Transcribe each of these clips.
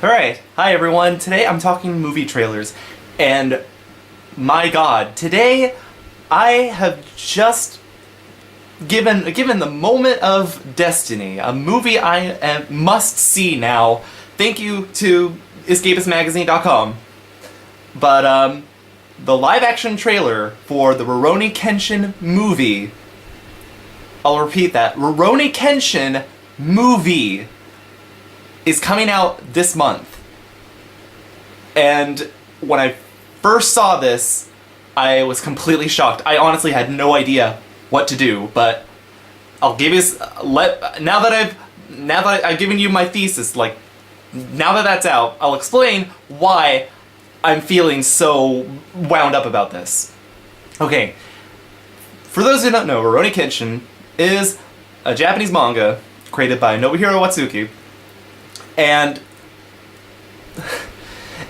Alright, hi everyone. Today I'm talking movie trailers, and my god, today I have just given the moment of destiny, a movie I must see now. Thank you to escapistmagazine.com. But the live action trailer for the Rurouni Kenshin movie, I'll repeat that, Rurouni Kenshin movie is coming out this month. And when I first saw this, I was completely shocked. I honestly had no idea what to do, but I'll give you now that I've given you my thesis, like now that that's out, I'll explain why I'm feeling so wound up about this. Okay. For those who don't know, Rurouni Kenshin is a Japanese manga created by Nobuhiro Watsuki. And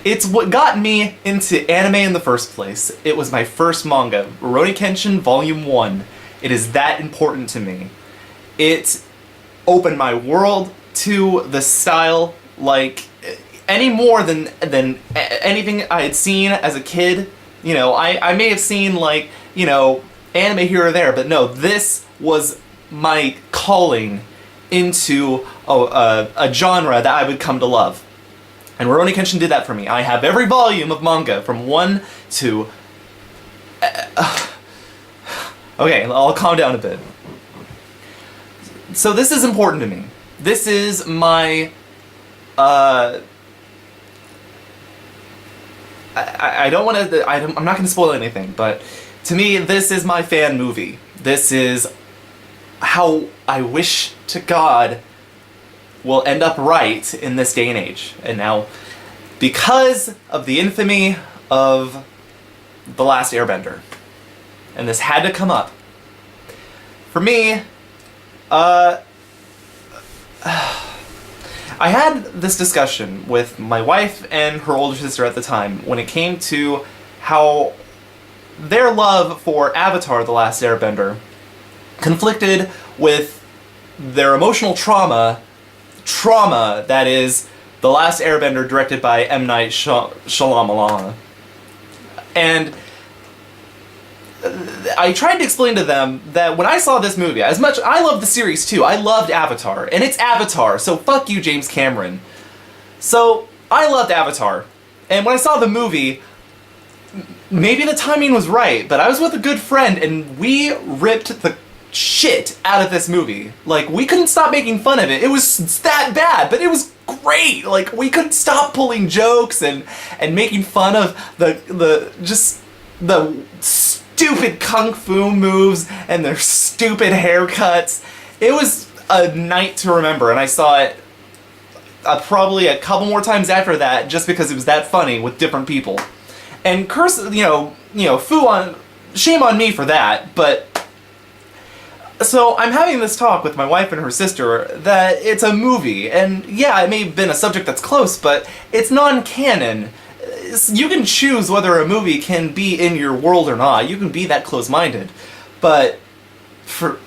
it's what got me into anime in the first place. It was my first manga, Rurouni Kenshin Volume 1. It is that important to me. It opened my world to the style like any more than anything I had seen as a kid. You know, I may have seen like, you know, anime here or there, but no, this was my calling into a genre that I would come to love. And Rurouni Kenshin did that for me. I have every volume of manga from 1 to... Okay, I'll calm down a bit. So this is important to me. This is my... I don't want to... I'm not going to spoil anything, but to me, this is my fan movie. This is how I wish to God will end up right in this day and age. And now, because of the infamy of The Last Airbender, and this had to come up, for me, I had this discussion with my wife and her older sister at the time when it came to how their love for Avatar: The Last Airbender conflicted with their emotional trauma that is The Last Airbender, directed by M. Night Shyamalan. And I tried to explain to them that when I saw this movie, as much I love the series too, I loved Avatar, and it's Avatar, so fuck you, James Cameron. So I loved Avatar, and when I saw the movie, maybe the timing was right, but I was with a good friend and we ripped the shit out of this movie. Like, we couldn't stop making fun of it. It was that bad, but it was great. Like, we couldn't stop pulling jokes and making fun of the stupid kung fu moves and their stupid haircuts. It was a night to remember, and I saw it probably a couple more times after that just because it was that funny with different people. And shame on me for that, but so I'm having this talk with my wife and her sister that it's a movie, and yeah, it may have been a subject that's close, but it's non-canon. You can choose whether a movie can be in your world or not. You can be that close-minded. But for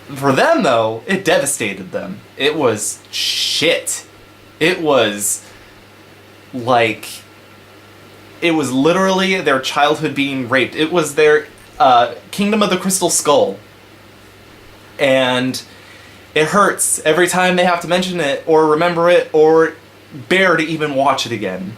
them, though, it devastated them. It was shit. It was like... It was literally their childhood being raped. It was their Kingdom of the Crystal Skull. And it hurts every time they have to mention it, or remember it, or bear to even watch it again.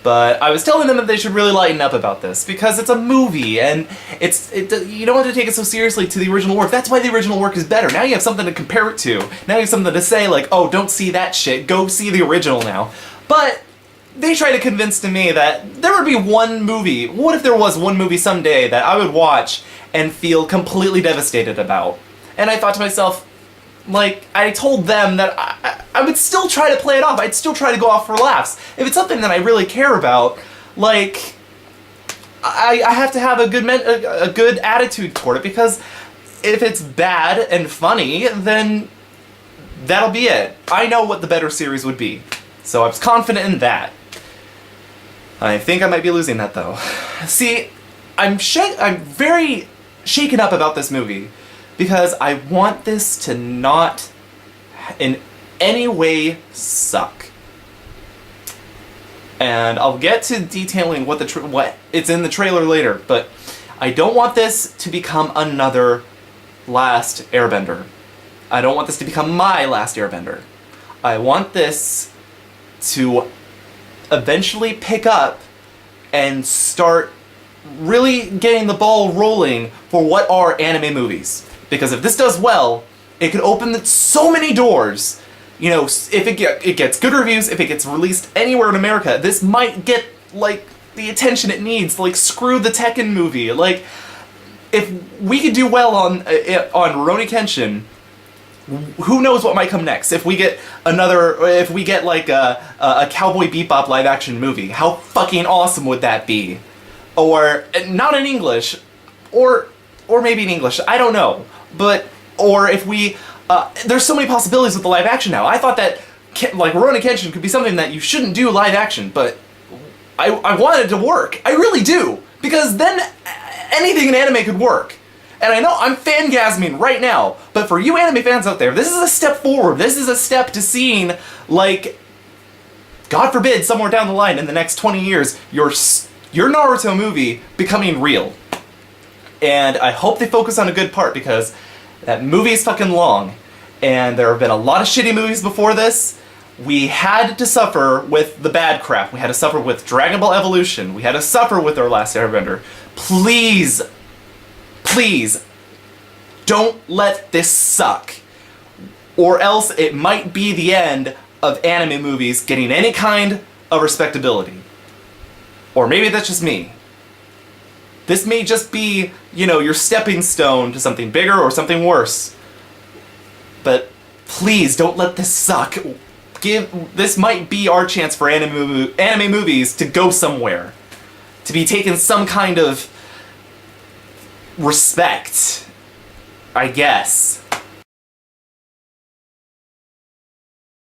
But I was telling them that they should really lighten up about this, because it's a movie, and you don't have to take it so seriously to the original work. That's why the original work is better. Now you have something to compare it to. Now you have something to say, like, oh, don't see that shit, go see the original now. But they try to convince to me that there would be one movie, what if there was one movie someday that I would watch and feel completely devastated about? And I thought to myself, like, I told them that I would still try to play it off. I'd still try to go off for laughs. If it's something that I really care about, like, I have to have a good attitude toward it, because if it's bad and funny, then that'll be it. I know what the better series would be. So I was confident in that. I think I might be losing that, though. See, I'm very shaken up about this movie, because I want this to not in any way suck. And I'll get to detailing what what it's in the trailer later, but I don't want this to become another Last Airbender. I don't want this to become my Last Airbender. I want this to eventually pick up and start really getting the ball rolling for what are anime movies. Because if this does well, it could open so many doors. You know, if it gets good reviews, if it gets released anywhere in America, this might get, like, the attention it needs. Like, screw the Tekken movie. Like, if we could do well on Rurouni Kenshin, who knows what might come next? If we get like a Cowboy Bebop live action movie, how fucking awesome would that be? Or not in English, or maybe in English, I don't know. Or if we, there's so many possibilities with the live action now. I thought that like Rurouni Kenshin could be something that you shouldn't do live action, but I want it to work. I really do, because then anything in anime could work. And I know I'm fangasming right now, but for you anime fans out there, this is a step forward. This is a step to seeing, like, God forbid, somewhere down the line in the next 20 years, your Naruto movie becoming real. And I hope they focus on a good part, because that movie is fucking long. And there have been a lot of shitty movies before this. We had to suffer with the bad crap. We had to suffer with Dragon Ball Evolution. We had to suffer with our Last Airbender. Please, don't let this suck. Or else it might be the end of anime movies getting any kind of respectability. Or maybe that's just me. This may just be, you know, your stepping stone to something bigger or something worse. But please don't let this suck. This might be our chance for anime movies to go somewhere. To be taken some kind of respect, I guess.